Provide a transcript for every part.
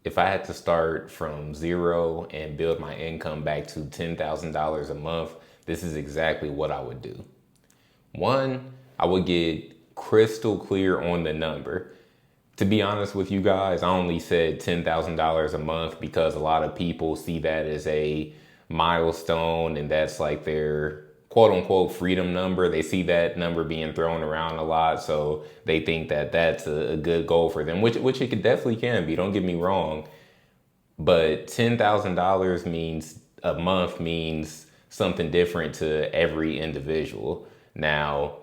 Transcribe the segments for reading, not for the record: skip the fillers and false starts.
If I had to start from zero and build my income back to $10,000 a month, this is exactly what I would do. One, I would get crystal clear on the number. To be honest with you guys, I only said $10,000 a month because a lot of people see that as a milestone and that's like their quote unquote freedom number. They see that number being thrown around a lot, so they think that that's a good goal for them, which it definitely can be. Don't get me wrong, but $10,000 means a month means something different to every individual. Now,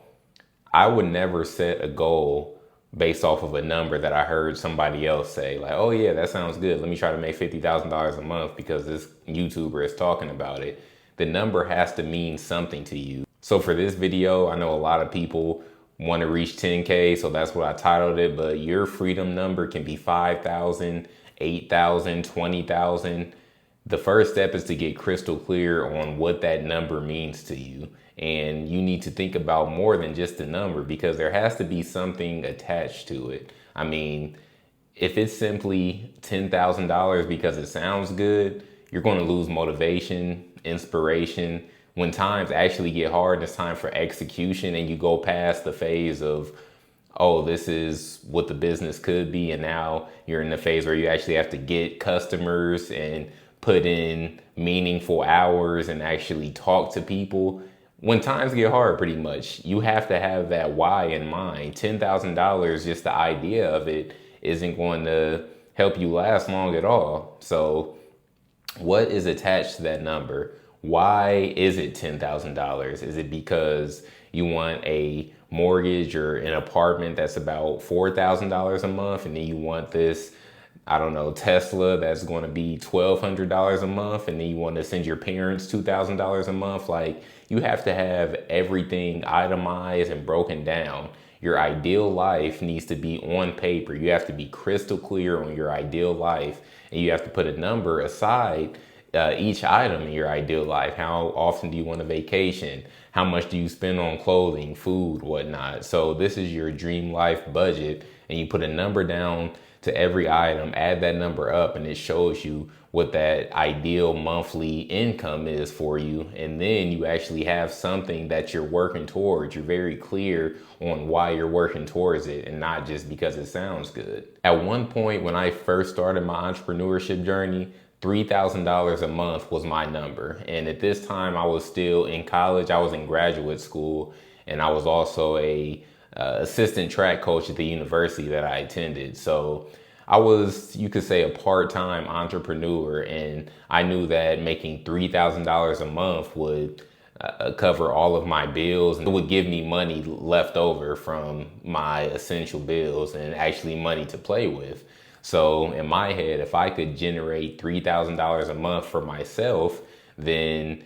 I would never set a goal based off of a number that I heard somebody else say, like, oh yeah, that sounds good. Let me try to make $50,000 a month because this YouTuber is talking about it. The number has to mean something to you. So for this video, I know a lot of people want to reach 10K, so that's what I titled it, but your freedom number can be 5,000, 8,000, 20,000. The first step is to get crystal clear on what that number means to you. And you need to think about more than just the number because there has to be something attached to it. I mean, if it's simply $10,000 because it sounds good, you're going to lose motivation, inspiration. When times actually get hard, it's time for execution and you go past the phase of, oh, this is what the business could be. And now you're in the phase where you actually have to get customers and put in meaningful hours and actually talk to people. When times get hard, pretty much, you have to have that why in mind. $10,000, just the idea of it isn't going to help you last long at all. So what is attached to that number? Why is it $10,000? Is it because you want a mortgage or an apartment that's about $4,000 a month and then you want this, I don't know, Tesla that's going to be $1,200 a month and then you want to send your parents $2,000 a month? Like, you have to have everything itemized and broken down. Your ideal life needs to be on paper. You have to be crystal clear on your ideal life and you have to put a number aside each item in your ideal life. How often do you want a vacation? How much do you spend on clothing, food, whatnot? So this is your dream life budget and you put a number down to every item, add that number up and it shows you what that ideal monthly income is for you. And then you actually have something that you're working towards. You're very clear on why you're working towards it and not just because it sounds good. At one point when I first started my entrepreneurship journey, $3,000 a month was my number. And at this time I was still in college. I was in graduate school and I was also a assistant track coach at the university that I attended. So I was, you could say, a part-time entrepreneur, and I knew that making $3,000 a month would cover all of my bills and it would give me money left over from my essential bills and actually money to play with. So in my head, if I could generate $3,000 a month for myself, then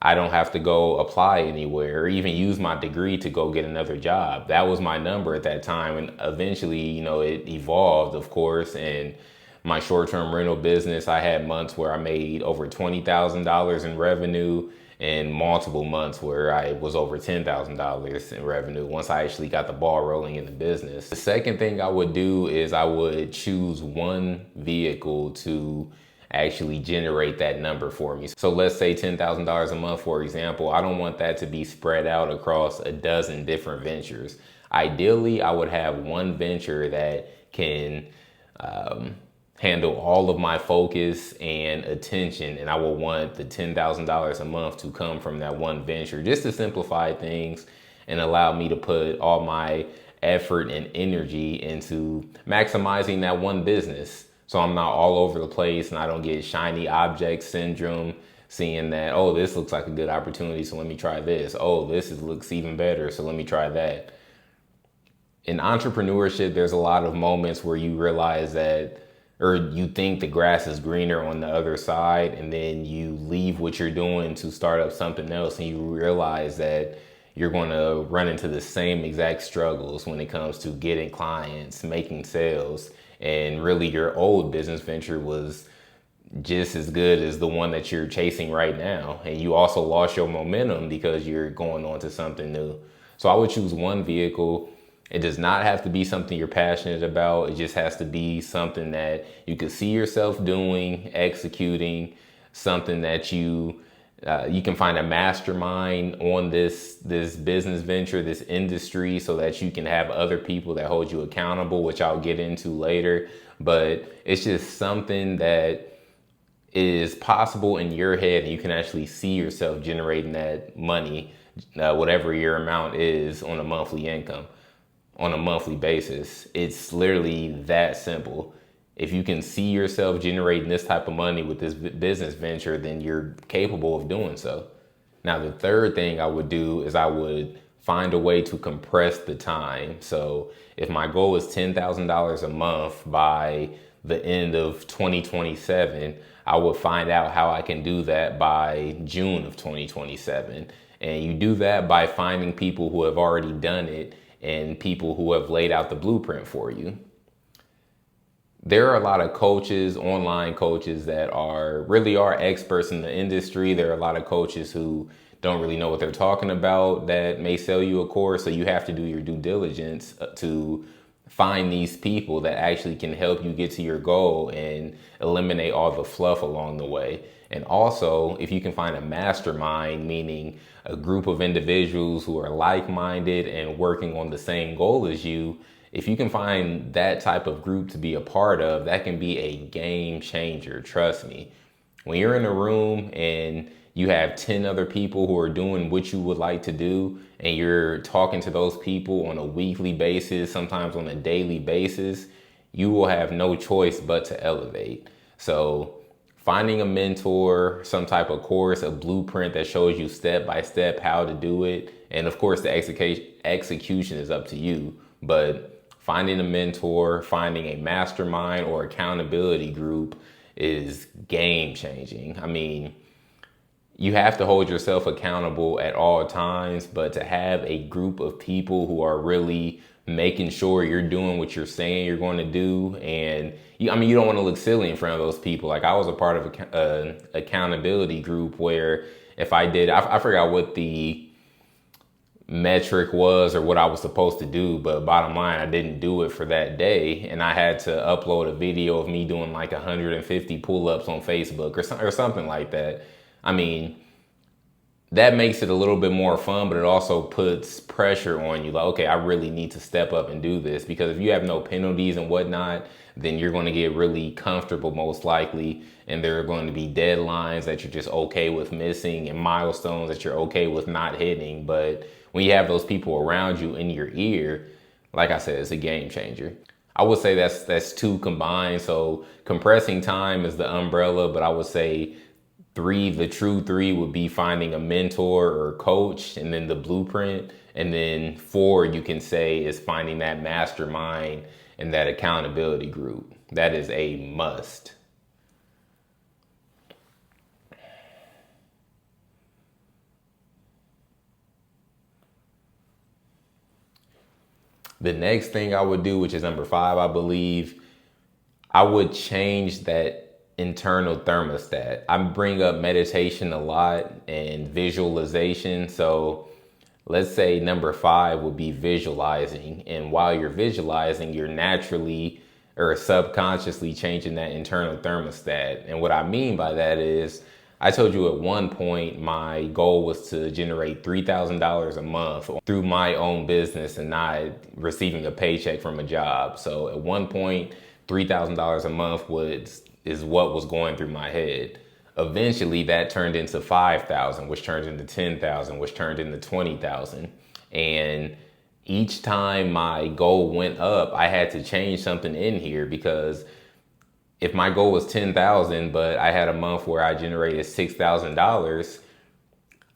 I don't have to go apply anywhere or even use my degree to go get another job. That was my number at that time. And eventually, it evolved, of course. And my short-term rental business, I had months where I made over $20,000 in revenue and multiple months where I was over $10,000 in revenue once I actually got the ball rolling in the business. The second thing I would do is I would choose one vehicle to actually generate that number for me. So let's say $10,000 a month, for example. I don't want that to be spread out across a dozen different ventures. Ideally, I would have one venture that can handle all of my focus and attention, and I will want the $10,000 a month to come from that one venture, just to simplify things and allow me to put all my effort and energy into maximizing that one business. So I'm not all over the place and I don't get shiny object syndrome, seeing that, oh, this looks like a good opportunity, so let me try this. Oh, looks even better, so let me try that. In entrepreneurship, there's a lot of moments where you realize that, or you think the grass is greener on the other side, and then you leave what you're doing to start up something else and you realize that you're going to run into the same exact struggles when it comes to getting clients, making sales. And really your old business venture was just as good as the one that you're chasing right now. And you also lost your momentum because you're going on to something new. So I would choose one vehicle It does not have to be something you're passionate about. It just has to be something that you can see yourself doing, executing, something that you can find a mastermind on this business venture, this industry, so that you can have other people that hold you accountable, which I'll get into later. But it's just something that is possible in your head, and you can actually see yourself generating that money, whatever your amount is on a monthly income, on a monthly basis. It's literally that simple. If you can see yourself generating this type of money with this business venture, then you're capable of doing so. Now, the third thing I would do is I would find a way to compress the time. So if my goal is $10,000 a month by the end of 2027, I would find out how I can do that by June of 2027. And you do that by finding people who have already done it and people who have laid out the blueprint for you. There are a lot of coaches, online coaches that really are experts in the industry. There are a lot of coaches who don't really know what they're talking about that may sell you a course. So you have to do your due diligence to find these people that actually can help you get to your goal and eliminate all the fluff along the way. And also, if you can find a mastermind, meaning a group of individuals who are like-minded and working on the same goal as you, if you can find that type of group to be a part of, that can be a game changer. Trust me. When you're in a room and you have 10 other people who are doing what you would like to do, and you're talking to those people on a weekly basis, sometimes on a daily basis, you will have no choice but to elevate. So finding a mentor, some type of course, a blueprint that shows you step by step how to do it. And of course, the execution is up to you. But finding a mentor, finding a mastermind or accountability group is game changing. I mean, you have to hold yourself accountable at all times, but to have a group of people who are really making sure you're doing what you're saying you're going to do, and you don't want to look silly in front of those people. Like, I was a part of an accountability group where if I forgot what the metric was or what I was supposed to do, but bottom line, I didn't do it for that day, and I had to upload a video of me doing like 150 pull-ups on Facebook or something like that. I mean, that makes it a little bit more fun, but it also puts pressure on you. Like, okay, I really need to step up and do this, because if you have no penalties and whatnot, then you're going to get really comfortable most likely. And there are going to be deadlines that you're just okay with missing and milestones that you're okay with not hitting. But when you have those people around you in your ear, like I said, it's a game changer. I would say that's two combined. So compressing time is the umbrella, but I would say the true three would be finding a mentor or coach, and then the blueprint. And then 4, you can say, is finding that mastermind and that accountability group. That is a must. The next thing I would do, which is number 5, I believe, I would change that internal thermostat. I bring up meditation a lot and visualization. So let's say number 5 would be visualizing. And while you're visualizing, you're naturally or subconsciously changing that internal thermostat. And what I mean by that is, I told you at one point my goal was to generate $3,000 a month through my own business and not receiving a paycheck from a job. So at one point, $3,000 a month is what was going through my head. Eventually that turned into 5,000, which turned into 10,000, which turned into 20,000. And each time my goal went up, I had to change something in here, because if my goal was 10,000, but I had a month where I generated $6,000,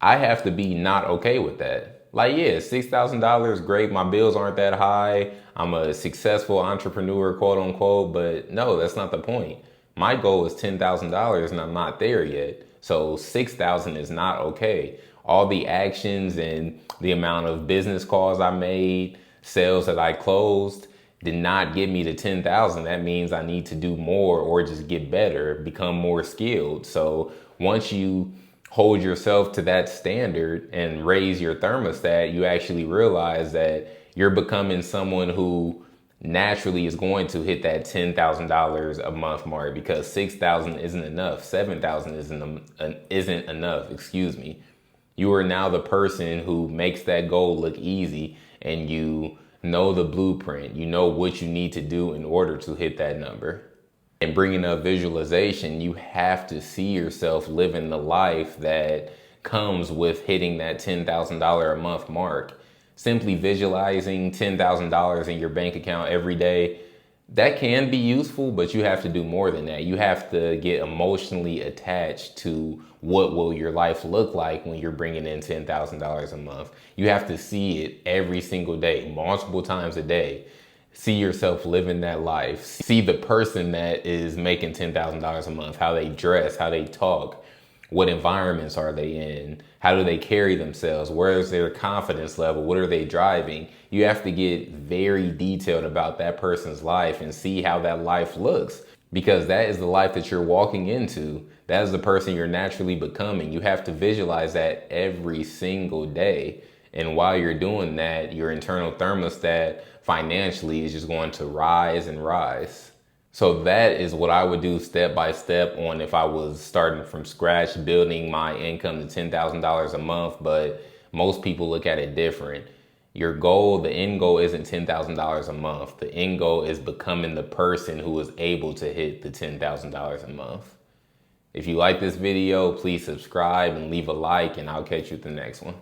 I have to be not okay with that. Like, yeah, $6,000, great. My bills aren't that high. I'm a successful entrepreneur, quote unquote, but no, that's not the point. My goal is $10,000 and I'm not there yet. So 6,000 is not okay. All the actions and the amount of business calls I made, sales that I closed, did not get me to 10,000. That means I need to do more or just get better, become more skilled. So once you hold yourself to that standard and raise your thermostat, you actually realize that you're becoming someone who naturally is going to hit that $10,000 a month mark, because 6,000 isn't enough. 7,000 isn't enough. Excuse me. You are now the person who makes that goal look easy, and you know the blueprint. You know what you need to do in order to hit that number. And bringing up visualization, you have to see yourself living the life that comes with hitting that $10,000 a month mark. Simply visualizing $10,000 in your bank account every day, that can be useful, but you have to do more than that. You have to get emotionally attached to what will your life look like when you're bringing in $10,000 a month. You have to see it every single day, multiple times a day. See yourself living that life. See the person that is making $10,000 a month, how they dress, how they talk, what environments are they in, how do they carry themselves, where is their confidence level, what are they driving. You have to get very detailed about that person's life and see how that life looks, because that is the life that you're walking into. That is the person you're naturally becoming. You have to visualize that every single day. And while you're doing that, your internal thermostat financially is just going to rise and rise. So that is what I would do step by step on if I was starting from scratch, building my income to $10,000 a month. But most people look at it different. Your goal, the end goal isn't $10,000 a month. The end goal is becoming the person who is able to hit the $10,000 a month. If you like this video, please subscribe and leave a like, and I'll catch you at the next one.